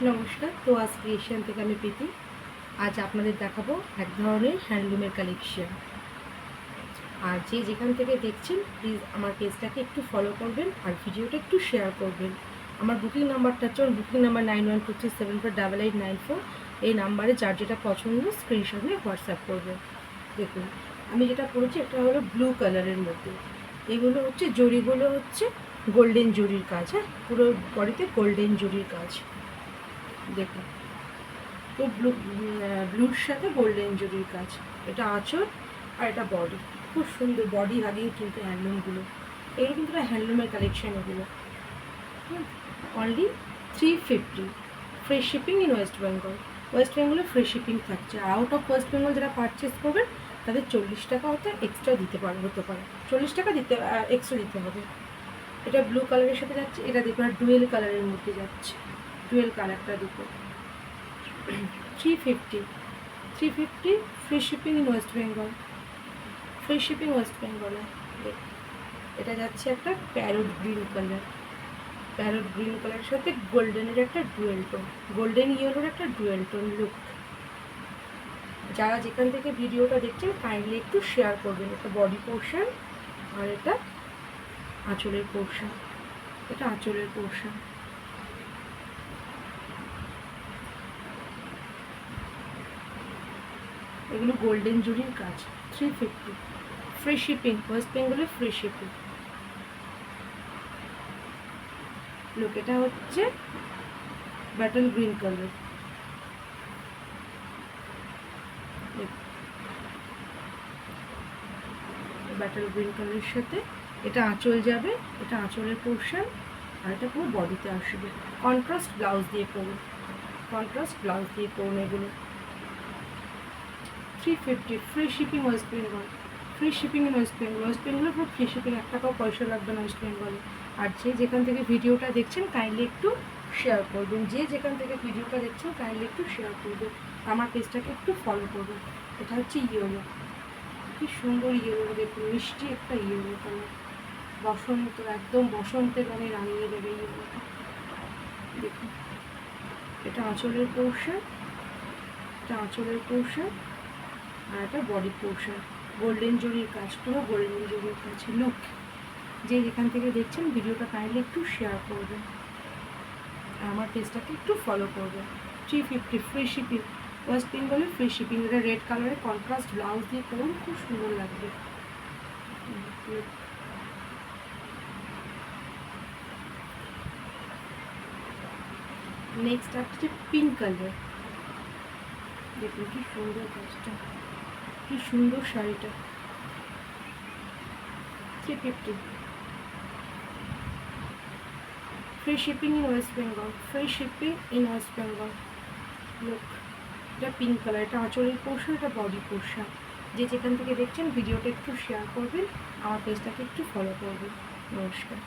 নমস্কার। তো আজ ক্রিয়েশন থেকে আমি প্রীতি। আজ আপনাদের দেখাবো এক ধরনের হ্যান্ডলুমের কালেকশন। আর যে যেখান থেকে দেখছেন প্লিজ আমার পেজটাকে একটু ফলো করবেন আর ভিডিওটা একটু শেয়ার করবেন। আমার বুকিং নাম্বারটা হচ্ছে বুকিং নাম্বার 9123748894। এই নাম্বারে যার যেটা পছন্দ স্ক্রিনশট নিয়ে হোয়াটসঅ্যাপ করবেন। দেখুন আমি যেটা করেছি এটা হলো ব্লু কালারের মধ্যে। এগুলো হচ্ছে জরিগুলো হচ্ছে গোল্ডেন জরির কাজ। হ্যাঁ, পুরো বডিতে গোল্ডেন জরির কাজ। দেখুন তো ব্লুর সাথে গোল্ডেন জরির কাজ। এটা আঁচল আর এটা বডি। খুব সুন্দর বডি হাগিং কিন্তু হ্যান্ডলুমগুলো। এগুলো কিন্তু হ্যান্ডলুমের কালেকশন এগুলো। Only 350। Free shipping in West Bengal. West বেঙ্গলে ফ্রি শিপিং থাকছে। আউট অফ ওয়েস্ট বেঙ্গল যারা পারচেস করবেন তাদের 40 টাকা হতে এক্সট্রা হতে পারে। 40 টাকা এক্সট্রা দিতে হবে। এটা ব্লু কালারের সাথে যাচ্ছে। এটা দেখুন ডুয়েল কালারের মধ্যে যাচ্ছে। ডুয়েল কালারটা দেখুন 350 free shipping in West Bengal. Free shipping West বেঙ্গলে। এটা যাচ্ছে একটা parrot green colour. Parrot green কালারের সাথে গোল্ডেনের একটা ডুয়েল টোন, গোল্ডেন ইয়েলোর একটা ডুয়েল টোন লুক। যারা যেখান থেকে ভিডিওটা দেখছেন কাইন্ডলি একটু শেয়ার করবেন। এটা বডি পোর্শন আর এটা আঁচলের পোর্শন। এটা আঁচলের পোর্শন। এগুলো গোল্ডেন জুরির কাজ। 350 ফ্রি শিপিং ওয়েস্ট বেঙ্গলে। Free shipping. লুক এটা হচ্ছে battle green colour. Battle green কালারের সাথে এটা আঁচল যাবে। এটা আঁচলের পোর্শন আর এটা পুরো বডিতে আসবে। কন্ট্রাস্ট ব্লাউজ দিয়ে পরুন। কন্ট্রাস্ট ব্লাউজ দিয়ে পরুন এগুলো। 350 free shipping West Bengal. Free shipping in West Bengal. West বেঙ্গলে পুরো ফ্রি শিপিং, 1 টাকাও পয়সা লাগবে না ওয়েস্ট বেঙ্গলে। আর যে যেখান থেকে ভিডিওটা দেখছেন কাইন্ডলি একটু শেয়ার করবেন। যে যেখান থেকে ভিডিওটা দেখছেন কাইন্ডলি একটু শেয়ার করবেন। আমার পেজটাকে একটু ফলো করবেন। এটা হচ্ছে ইয়েলো। কি সুন্দর ইয়েলো দেখুন, মিষ্টি একটা ইয়েলো কালার। বসন্ত, একদম বসন্তের রঙে রাঙিয়ে দেবে ইয়েলোটা। দেখুন এটা আঁচলের পোর্শন। এটা আঁচলের পোর্শন আর এটা বডি পোর্শন। গোল্ডেন জরির কাজ, পুরো গোল্ডেন জরির কাজ। লুক যে যেখান থেকে দেখছেন ভিডিওটা কাইন্ডলি একটু শেয়ার করবেন আর আমার পেজটাকে একটু ফলো করবেন। 350 ফ্রি শিপিং ওয়েস্ট বেঙ্গলে। Free shipping. এটা রেড কালারের কন্ট্রাস্ট ব্লাউজ দিয়ে করুন, খুব সুন্দর লাগবে। নেক্সট আসছে পিঙ্ক কালার। দেখুন কি সুন্দর কাজটা, কি সুন্দর শাড়িটা। 350 free shipping in West Bengal. Free shipping in West Bengal. Look এটা পিঙ্ক কালার। এটা আঁচলের পোর্শন, এটা বডি পোর্শন। যে যেখান থেকে দেখছেন ভিডিওটা একটু শেয়ার করবেন, আমার পেজটাকে একটু ফলো করবেন। নমস্কার।